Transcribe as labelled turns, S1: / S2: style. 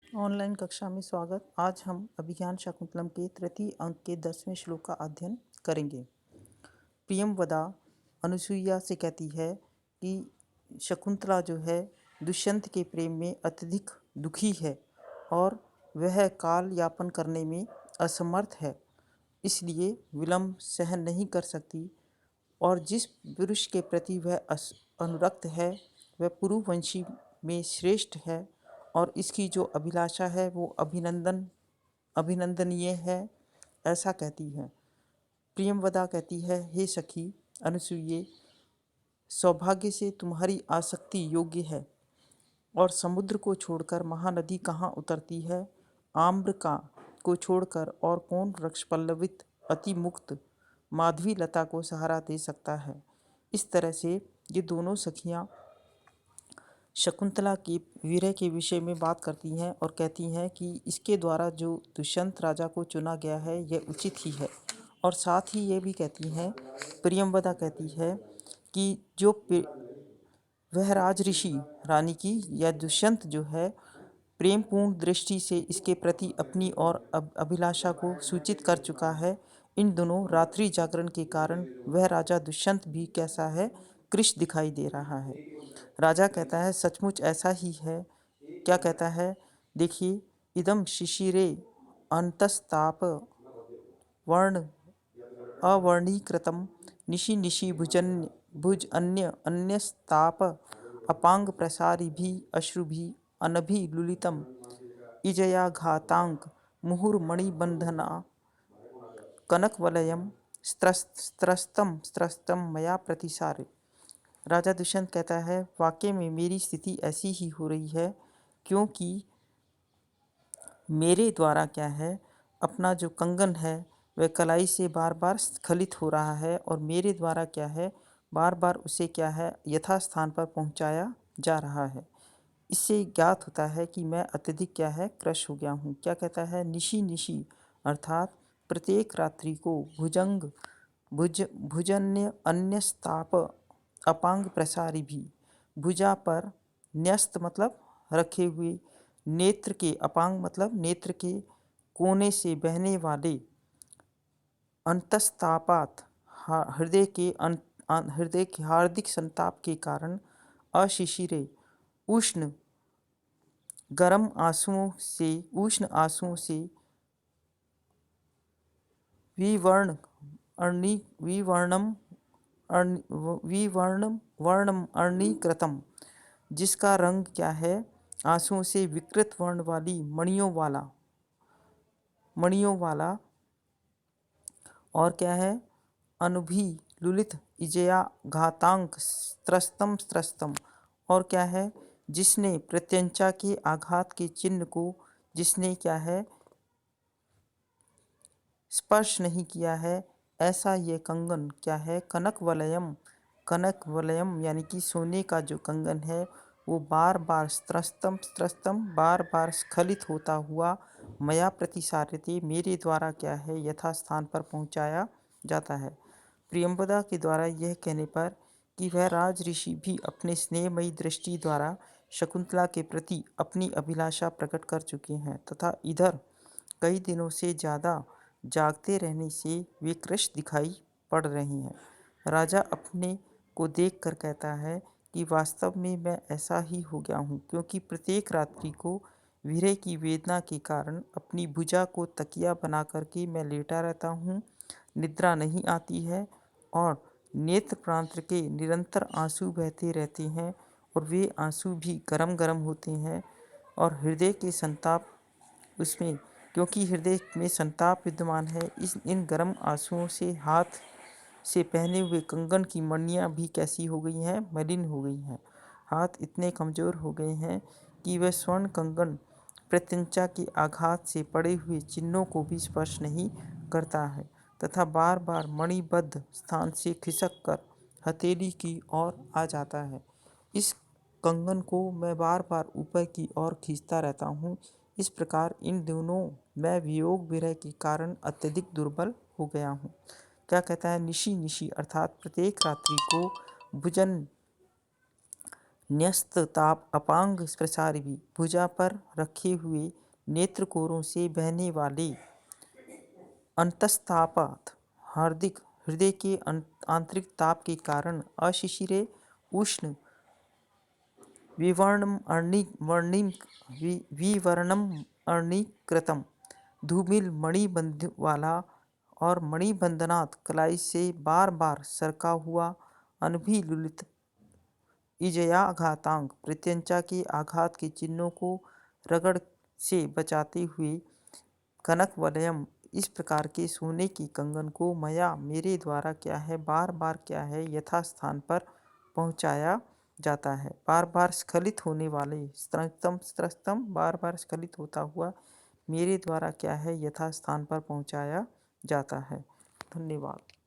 S1: Online कक्षा में स्वागत। आज हम अभिज्ञान शाकुंतलम के तृतीय अंक के 10वें श्लोक का अध्ययन करेंगे। प्रियंवदा अनुसुईया से कहती है कि शकुंतला जो है दुष्यंत के प्रेम में अत्यधिक दुखी है और वह काल यापन करने में असमर्थ है, इसलिए विलंब सहन नहीं कर सकती और जिस पुरुष के प्रति वह अनुरक्त है वह पुरुवंशी में श्रेष्ठ है और इसकी जो अभिलाषा है वो अभिनंदनीय है, ऐसा कहती है। प्रियंवदा कहती है, हे सखी अनुसूये, सौभाग्य से तुम्हारी आसक्ति योग्य है और समुद्र को छोड़कर महानदी कहाँ उतरती है। आम्र का को छोड़कर और कौन वृक्ष पल्लवित अति मुक्त माधवी लता को सहारा दे सकता है। इस तरह से ये दोनों सखियाँ शकुंतला की विरह के विषय में बात करती हैं और कहती हैं कि इसके द्वारा जो दुष्यंत राजा को चुना गया है यह उचित ही है। और साथ ही ये भी कहती हैं, प्रियंवदा कहती है कि जो वह राज ऋषि रानी की या दुष्यंत जो है प्रेमपूर्ण दृष्टि से इसके प्रति अपनी और अभिलाषा को सूचित कर चुका है। इन दोनों रात्रि जागरण के कारण वह राजा दुष्यंत भी कैसा है, कृश दिखाई दे रहा है। राजा कहता है सचमुच ऐसा ही है। क्या कहता है, देखिए, इदम शिशिरे अंतस्ताप वर्ण अवर्णीकृतम निशि निशि भुज अन्य अन्यस्ताप अपांग प्रसारी भी अश्रुभि अनभिलुलितम इजयाघातांक मुहुर्मणिबंधना कनकवलयम स्त्रस्तम मया प्रतिसारे। राजा दुष्यंत कहता है, वाकई में मेरी स्थिति ऐसी ही हो रही है, क्योंकि मेरे द्वारा क्या है, अपना जो कंगन है वह कलाई से बार बार स्खलित हो रहा है और मेरे द्वारा क्या है, बार बार उसे क्या है यथास्थान पर पहुंचाया जा रहा है। इससे ज्ञात होता है कि मैं अत्यधिक क्या है, क्रश हो गया हूँ। क्या कहता है, निशी निशी अर्थात प्रत्येक रात्रि को भुजन्य अन्यस्ताप अपांग प्रसारी भी, भुजा पर न्यस्त मतलब रखे हुए, नेत्र के अपांग मतलब नेत्र के कोने से बहने वाले, अंतस्तापात हृदय के हार्दिक संताप के कारण, अशिशिरे उष्ण उष्ण आंसुओं से विवर्ण वर्णम अर्णीकृतम, जिसका रंग क्या है, आंसुओं से विकृत वर्ण वाली मणियों वाला और क्या है, अनुभि लुलित इजया घातांक स्त्रस्तम और क्या है, जिसने प्रत्यंचा के आघात के चिन्ह को जिसने क्या है स्पर्श नहीं किया है, ऐसा ये कंगन क्या है, कनक वलयम यानी कि सोने का जो कंगन है वो बार बार स्त्रस्तम बार बार स्खलित होता हुआ मया प्रतिसार्यते मेरे द्वारा क्या है यथास्थान पर पहुंचाया जाता है। प्रियंवदा के द्वारा यह कहने पर कि वह राज ऋषि भी अपने स्नेहमयी दृष्टि द्वारा शकुंतला के प्रति अपनी अभिलाषा प्रकट कर चुके हैं तथा इधर कई दिनों से ज़्यादा जागते रहने से वे कृश दिखाई पड़ रही हैं। राजा अपने को देखकर कहता है कि वास्तव में मैं ऐसा ही हो गया हूँ, क्योंकि प्रत्येक रात्रि को विरह की वेदना के कारण अपनी भुजा को तकिया बना करके मैं लेटा रहता हूँ, निद्रा नहीं आती है और नेत्र प्रांत के निरंतर आंसू बहते रहते हैं और वे आंसू भी गरम गरम होते हैं और हृदय के संताप उसमें, क्योंकि हृदय में संताप विद्यमान है, इस इन गर्म आंसुओं से हाथ से पहने हुए कंगन की मणियाँ भी कैसी हो गई हैं, मलिन हो गई हैं। हाथ इतने कमज़ोर हो गए हैं कि वह स्वर्ण कंगन प्रत्यंचा के आघात से पड़े हुए चिन्हों को भी स्पर्श नहीं करता है तथा बार बार मणिबद्ध स्थान से खिसक कर हथेली की ओर आ जाता है। इस कंगन को मैं बार बार ऊपर की ओर खींचता रहता हूँ। इस प्रकार इन दोनों मैं वियोग विरह के कारण अत्यधिक दुर्बल हो गया हूँ। क्या कहता है, निशी निशी अर्थात प्रत्येक रात्रि को भुजन न्यस्तताप अपांग प्रसारवी, भुजा पर रखे हुए नेत्र कोरों से बहने वाले। अंतस्तापात, हार्दिक हृदय के आंतरिक ताप के कारण। अशिशिरे उष्ण विवर्णम अर्णीकृतम, धूमिल मणिबंध वाला और मणिबंधनात् कलाई से बार बार सरका हुआ। अनभिलुलित इजयाघातांग, प्रत्यंचा के आघात के चिन्हों को रगड़ से बचाते हुए। कनक वलयम, इस प्रकार के सोने की कंगन को मया, मेरे द्वारा क्या है, बार बार क्या है, यथास्थान पर पहुँचाया जाता है। बार बार स्खलित होने वाले, स्त्रस्तम स्त्रस्तम, बार बार स्खलित होता हुआ मेरे द्वारा क्या है, यथास्थान पर पहुँचाया जाता है। धन्यवाद।